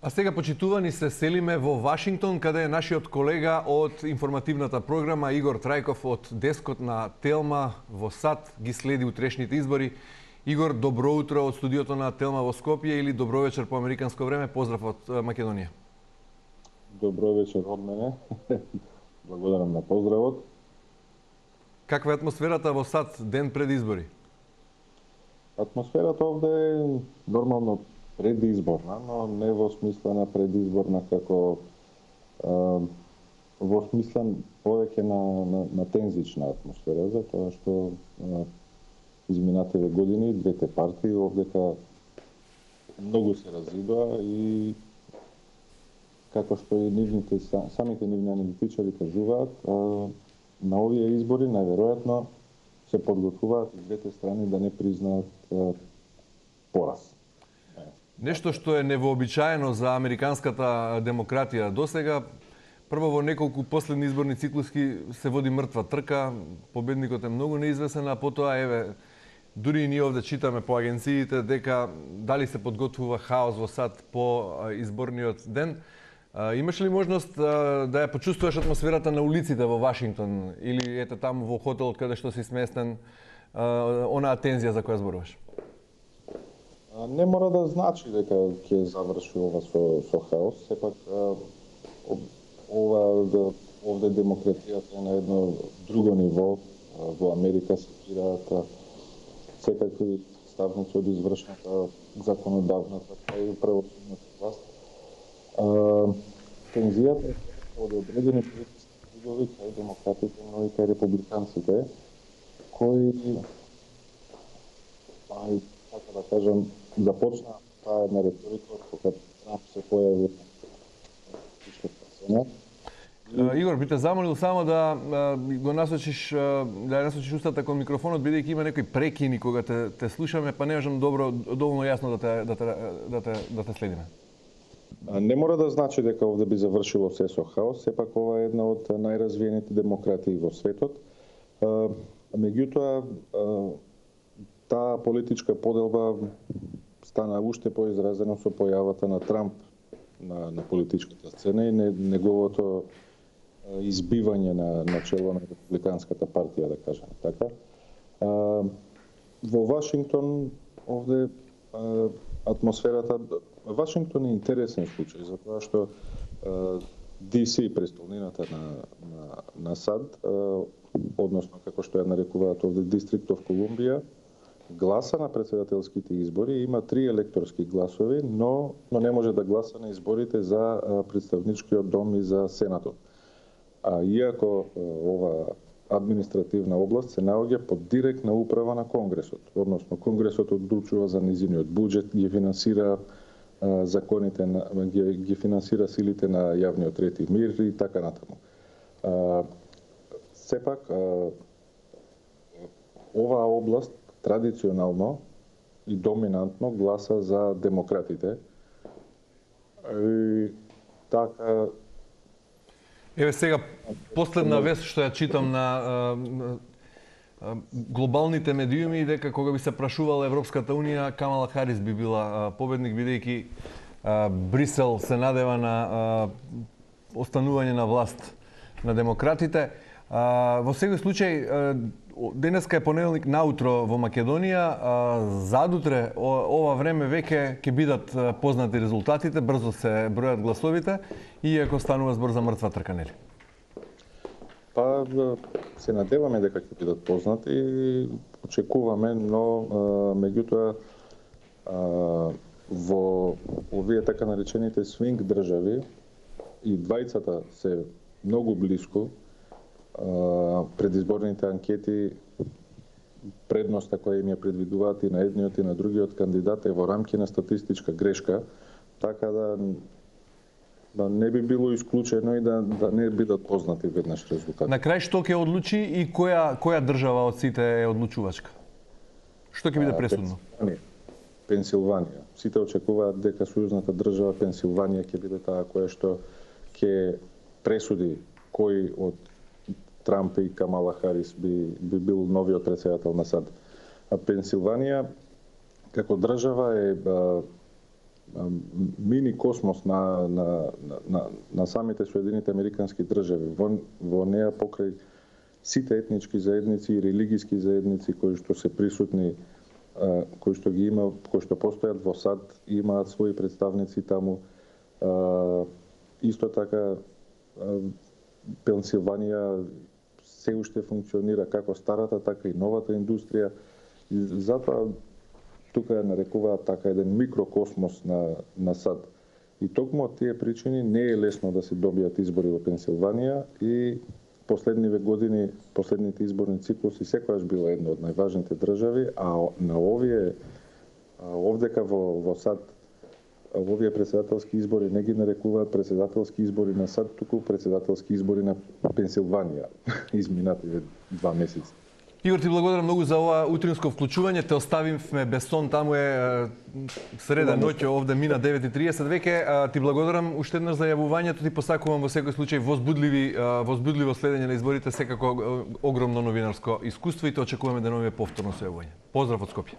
А сега, почитувани, се селиме во Вашингтон, каде е нашиот колега од информативната програма Игор Трајков од дескот на Телма во САД ги следи утрешните избори. Игор, добро утро од студиото на Телма во Скопје или добро вечер по американско време. Поздрав од Македонија. Добро вечер од мене. Благодарам на поздравот. Каква е атмосферата во САД ден пред избори? Атмосферата овде е нормално предизборна, но не во смисла на предизборна како во смисла повеќе на тензична атмосфера, затоа што изминативе години двете партии овдека многу се разидоа и како што и самите нивни аналитичари кажуваат, на овие избори најверојатно се подготвуваат и двете страни да не признаат пораз. Нешто што е невообичаено за американската демократија досега. Прво, во неколку последни изборни циклуски се води мртва трка, победникот е многу неизвестен, а потоа дури и ние овде читаме по агенциите дека дали се подготвува хаос во САД по изборниот ден. Имаш ли можност да ја почувствуваш атмосферата на улиците во Вашингтон или ете таму во хотелот каде што си сместен, онаа тензија за која зборуваш? Не мора да значи дека ќе заврши ова со хаос, сепак овде демократијата е на едно друго ниво. Во Америка се бираат секакви ставници од извршната, законодавната, па и правосудната власт. Тензијата од одредени политички кругови кај демократите, но и кај републиканците, кои така да кажам, започна таа една реторика кога Трамп се појави на политичката сцена. Игор, би те замолил само да го насочиш, да насочиш устата кон микрофонот, бидејќи има некои прекини кога те слушаме, па не можам доволно јасно да те следиме. Не мора да значи дека овде би завршило се со хаос, сепак ова е една од најразвиените демократии во светот. Меѓутоа, таа политичка поделба стана уште поизразена со појавата на Трамп на политичката сцена и неговото избивање на чело на републиканската партија, да кажем така. Во Вашингтон овде атмосферата Вашингтон е интересен случај затоа што DC, престолнината на САД, односно како што ја нарекуваат овде District of Columbia, гласа на председателските избори, има 3 електорски гласови, но не може да гласа на изборите за представничкиот дом и за Сенатот. Иако ова административна област се наоѓа под директна управа на Конгресот, односно Конгресот одлучува за низиниот буџет, ги финансира законите, ги финансира силите на јавниот ред и мир и така натаму. Сепак, оваа област традиционално и доминантно гласа за демократите. И така... Еве сега, последна вест што ја читам на глобалните медиуми, дека кога би се прашувала Европската Унија, Камала Харис би била победник, бидејќи Брисел се надева на останување на власт на демократите. Во секој случај, денеска е понеделник наутро во Македонија, задутре ова време веќе ќе бидат познати резултатите, брзо се бројат гласовите, иако станува збор за мртва трка, нели? Па се надеваме дека ќе бидат познати и очекуваме, но меѓутоа во овие така наречените свинг држави и двајцата се многу блиску. Предизборните анкети предноста која им ја предвидуваат и на едниот и на другиот кандидат е во рамки на статистичка грешка, така да не би било исклучено и да не бидат познати веднаш резултати. На крај што ќе одлучи и која држава од сите е одлучувачка? Што ќе биде пресудно? Пенсилванија. Сите очекуваат дека сојузната држава Пенсилванија ќе биде таа која што ќе пресуди кој од Трамп и Камала Харис би бил новиот претседател на САД. А Пенсилванија како држава е мини космос на самите Соединените Американски држави. Во неа покрај сите етнички заедници и религиски заедници кои што се присутни, кои што ги има, кои што постојат во САД, имаат своји представници таму. Исто така Пенсилванија се уште функционира како старата, така и новата индустрија. И затоа тука ја нарекуваат така еден микрокосмос на САД. И токму од тие причини не е лесно да се добијат избори во Пенсилванија и последниве години, последните изборни циклуси секогаш било едно од најважните држави, а на овдека во САД, во овие претседателски избори не ги нарекуваат претседателски избори на САД, туку претседателски избори на Пенсилванија изминативе 2 месеци. Игор, ти благодарам многу за ова утринско вклучување. Те оставивме без сон, таму е среда ноќе, овде мина 9:30 веќе. Ти благодарам уште еднаш за јавувањето, ти посакувам во секој случај возбудливо следење на изборите, секако огромно новинарско искуство и те очекуваме да новиме повторно се јавување. Поздрав од Скопје.